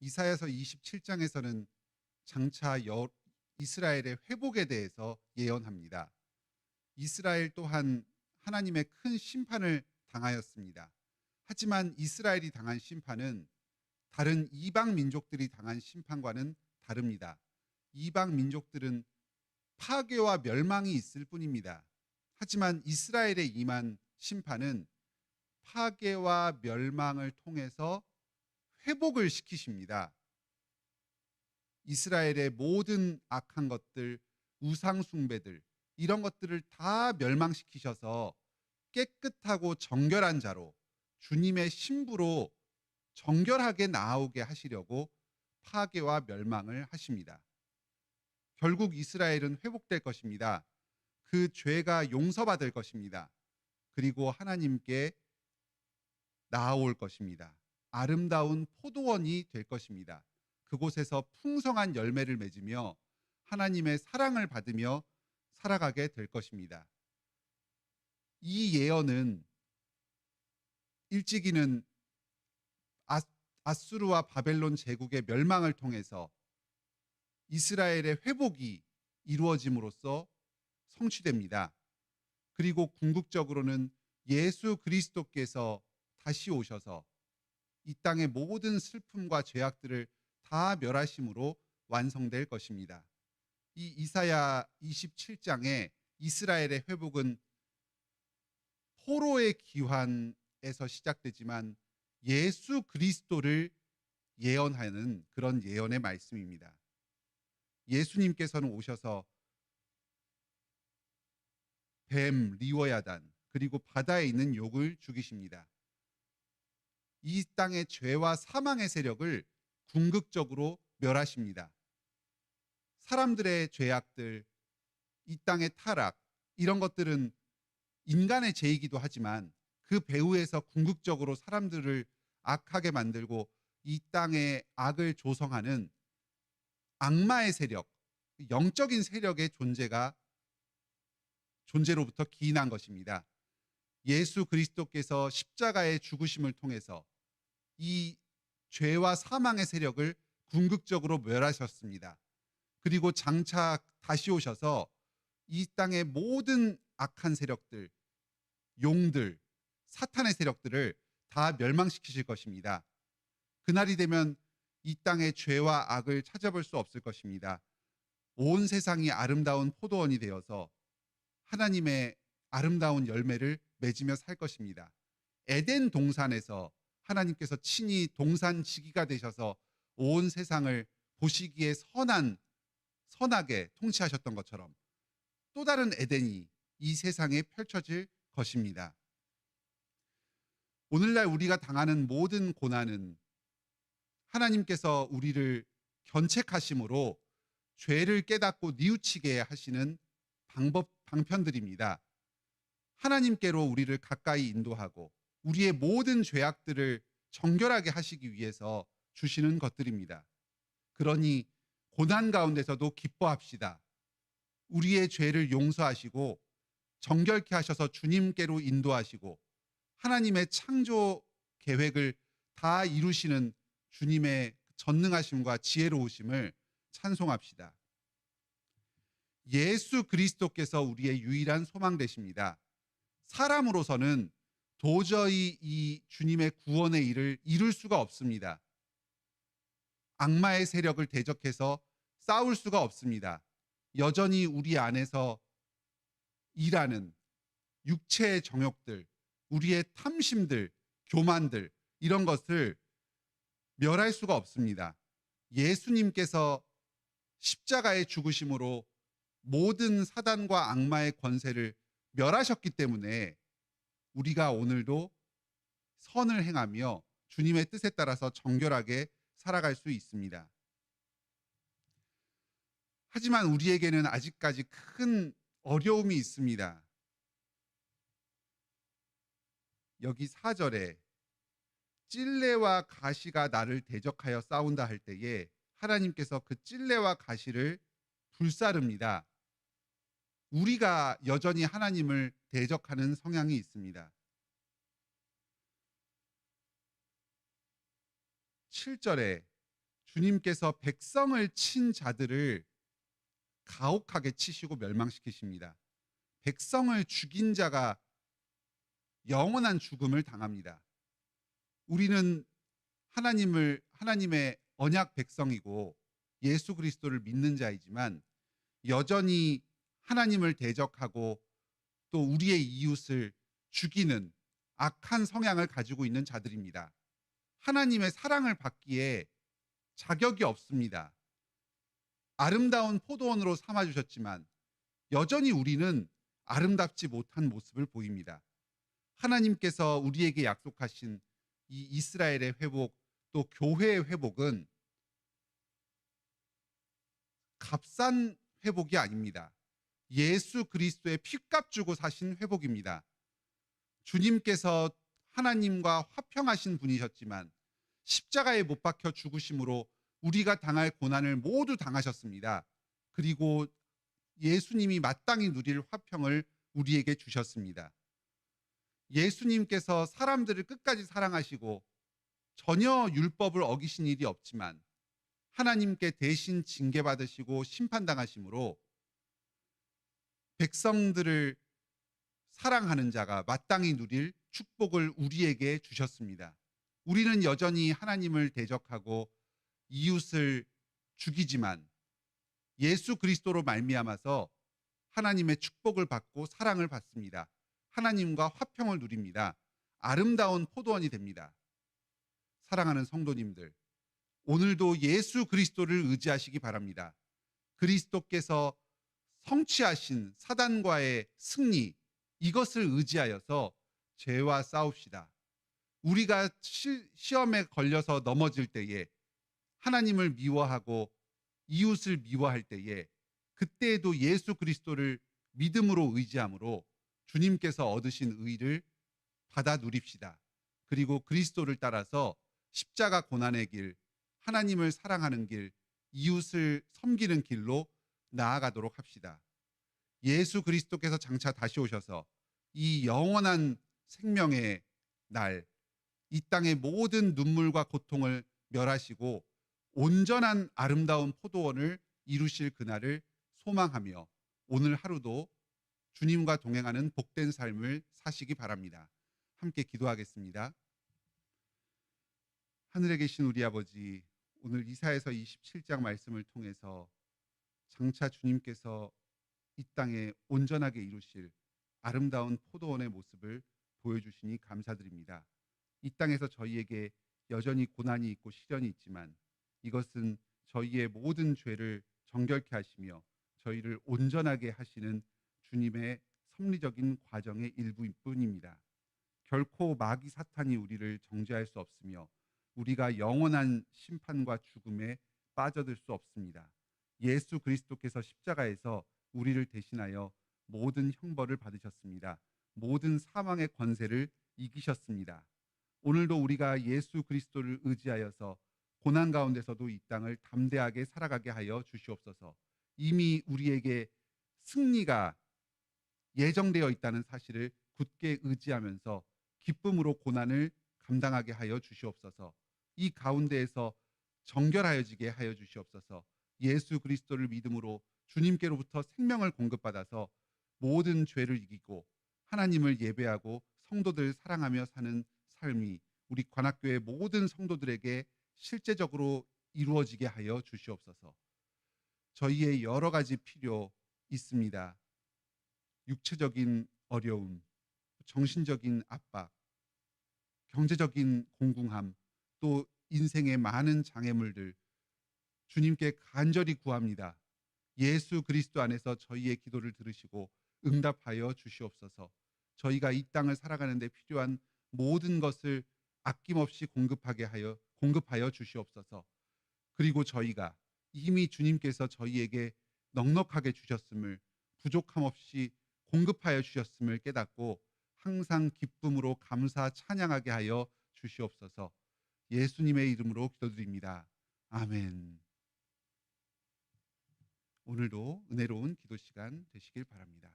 이사야서 27장에서는 장차 이스라엘의 회복에 대해서 예언합니다. 이스라엘 또한 하나님의 큰 심판을 당하였습니다. 하지만 이스라엘이 당한 심판은 다른 이방 민족들이 당한 심판과는 다릅니다. 이방 민족들은 파괴와 멸망이 있을 뿐입니다. 하지만 이스라엘에 임한 심판은 파괴와 멸망을 통해서 회복을 시키십니다. 이스라엘의 모든 악한 것들, 우상숭배들, 이런 것들을 다 멸망시키셔서 깨끗하고 정결한 자로 주님의 신부로 정결하게 나아오게 하시려고 파괴와 멸망을 하십니다. 결국 이스라엘은 회복될 것입니다. 그 죄가 용서받을 것입니다. 그리고 하나님께 나아올 것입니다. 아름다운 포도원이 될 것입니다. 그곳에서 풍성한 열매를 맺으며 하나님의 사랑을 받으며 살아가게 될 것입니다. 이 예언은 일찍이는 아수르와 바벨론 제국의 멸망을 통해서 이스라엘의 회복이 이루어짐으로써 성취됩니다. 그리고 궁극적으로는 예수 그리스도께서 다시 오셔서 이 땅의 모든 슬픔과 죄악들을 다 멸하심으로 완성될 것입니다. 이 이사야 27장에 이스라엘의 회복은 포로의 기환에서 시작되지만 예수 그리스도를 예언하는 그런 예언의 말씀입니다. 예수님께서는 오셔서 뱀, 리워야단, 그리고 바다에 있는 욕을 죽이십니다. 이 땅의 죄와 사망의 세력을 궁극적으로 멸하십니다. 사람들의 죄악들, 이 땅의 타락, 이런 것들은 인간의 죄이기도 하지만 그 배후에서 궁극적으로 사람들을 악하게 만들고 이 땅에 악을 조성하는 악마의 세력, 영적인 세력의 존재로부터 기인한 것입니다. 예수 그리스도께서 십자가의 죽으심을 통해서 이 죄와 사망의 세력을 궁극적으로 멸하셨습니다. 그리고 장차 다시 오셔서 이 땅의 모든 악한 세력들, 용들, 사탄의 세력들을 다 멸망시키실 것입니다. 그날이 되면 이 땅의 죄와 악을 찾아볼 수 없을 것입니다. 온 세상이 아름다운 포도원이 되어서 하나님의 아름다운 열매를 맺으며 살 것입니다. 에덴 동산에서 하나님께서 친히 동산지기가 되셔서 온 세상을 보시기에 선하게 통치하셨던 것처럼 또 다른 에덴이 이 세상에 펼쳐질 것입니다. 오늘날 우리가 당하는 모든 고난은 하나님께서 우리를 견책하심으로 죄를 깨닫고 뉘우치게 하시는 방편들입니다. 하나님께로 우리를 가까이 인도하고 우리의 모든 죄악들을 정결하게 하시기 위해서 주시는 것들입니다. 그러니 고난 가운데서도 기뻐합시다. 우리의 죄를 용서하시고 정결케 하셔서 주님께로 인도하시고 하나님의 창조 계획을 다 이루시는 주님의 전능하심과 지혜로우심을 찬송합시다. 예수 그리스도께서 우리의 유일한 소망 되십니다. 사람으로서는 도저히 이 주님의 구원의 일을 이룰 수가 없습니다. 악마의 세력을 대적해서 싸울 수가 없습니다. 여전히 우리 안에서 일하는 육체의 정욕들, 우리의 탐심들, 교만들, 이런 것을 멸할 수가 없습니다. 예수님께서 십자가의 죽으심으로 모든 사단과 악마의 권세를 멸하셨기 때문에 우리가 오늘도 선을 행하며 주님의 뜻에 따라서 정결하게 살아갈 수 있습니다. 하지만 우리에게는 아직까지 큰 어려움이 있습니다. 여기 4절에 찔레와 가시가 나를 대적하여 싸운다 할 때에 하나님께서 그 찔레와 가시를 불사릅니다. 우리가 여전히 하나님을 대적하는 성향이 있습니다. 7절에 주님께서 백성을 친 자들을 가혹하게 치시고 멸망시키십니다. 백성을 죽인 자가 영원한 죽음을 당합니다. 우리는 하나님의 언약 백성이고 예수 그리스도를 믿는 자이지만 여전히 하나님을 대적하고 또 우리의 이웃을 죽이는 악한 성향을 가지고 있는 자들입니다. 하나님의 사랑을 받기에 자격이 없습니다. 아름다운 포도원으로 삼아주셨지만 여전히 우리는 아름답지 못한 모습을 보입니다. 하나님께서 우리에게 약속하신 이 이스라엘의 회복, 또 교회의 회복은 값싼 회복이 아닙니다. 예수 그리스도의 피값 주고 사신 회복입니다. 주님께서 하나님과 화평하신 분이셨지만 십자가에 못 박혀 죽으심으로 우리가 당할 고난을 모두 당하셨습니다. 그리고 예수님이 마땅히 누릴 화평을 우리에게 주셨습니다. 예수님께서 사람들을 끝까지 사랑하시고 전혀 율법을 어기신 일이 없지만 하나님께 대신 징계받으시고 심판당하심으로 백성들을 사랑하는 자가 마땅히 누릴 축복을 우리에게 주셨습니다. 우리는 여전히 하나님을 대적하고 이웃을 죽이지만 예수 그리스도로 말미암아서 하나님의 축복을 받고 사랑을 받습니다. 하나님과 화평을 누립니다. 아름다운 포도원이 됩니다. 사랑하는 성도님들, 오늘도 예수 그리스도를 의지하시기 바랍니다. 그리스도께서 성취하신 사단과의 승리, 이것을 의지하여서 죄와 싸웁시다. 우리가 시험에 걸려서 넘어질 때에 하나님을 미워하고 이웃을 미워할 때에 그때에도 예수 그리스도를 믿음으로 의지함으로 주님께서 얻으신 의를 받아 누립시다. 그리고 그리스도를 따라서 십자가 고난의 길, 하나님을 사랑하는 길, 이웃을 섬기는 길로 나아가도록 합시다. 예수 그리스도께서 장차 다시 오셔서 이 영원한 생명의 날, 이 땅의 모든 눈물과 고통을 멸하시고 온전한 아름다운 포도원을 이루실 그날을 소망하며 오늘 하루도 주님과 동행하는 복된 삶을 사시기 바랍니다. 함께 기도하겠습니다. 하늘에 계신 우리 아버지, 오늘 이사야서 27장 말씀을 통해서 장차 주님께서 이 땅에 온전하게 이루실 아름다운 포도원의 모습을 보여주시니 감사드립니다. 이 땅에서 저희에게 여전히 고난이 있고 시련이 있지만 이것은 저희의 모든 죄를 정결케 하시며 저희를 온전하게 하시는 주님의 섭리적인 과정의 일부일 뿐입니다. 결코 마귀 사탄이 우리를 정죄할 수 없으며 우리가 영원한 심판과 죽음에 빠져들 수 없습니다. 예수 그리스도께서 십자가에서 우리를 대신하여 모든 형벌을 받으셨습니다. 모든 사망의 권세를 이기셨습니다. 오늘도 우리가 예수 그리스도를 의지하여서 고난 가운데서도 이 땅을 담대하게 살아가게 하여 주시옵소서. 이미 우리에게 승리가 예정되어 있다는 사실을 굳게 의지하면서 기쁨으로 고난을 감당하게 하여 주시옵소서. 이 가운데에서 정결하여지게 하여 주시옵소서. 예수 그리스도를 믿음으로 주님께로부터 생명을 공급받아서 모든 죄를 이기고 하나님을 예배하고 성도들 사랑하며 사는 삶이 우리 관악교회 모든 성도들에게 실제적으로 이루어지게 하여 주시옵소서. 저희의 여러 가지 필요 있습니다. 육체적인 어려움, 정신적인 압박, 경제적인 공궁함, 또 인생의 많은 장애물들 주님께 간절히 구합니다. 예수 그리스도 안에서 저희의 기도를 들으시고 응답하여 주시옵소서. 저희가 이 땅을 살아가는 데 필요한 모든 것을 아낌없이 공급하여 주시옵소서. 그리고 저희가 이미 주님께서 저희에게 넉넉하게 주셨음을 부족함 없이 공급하여 주셨음을 깨닫고 항상 기쁨으로 감사 찬양하게 하여 주시옵소서. 예수님의 이름으로 기도드립니다. 아멘. 오늘도 은혜로운 기도 시간 되시길 바랍니다.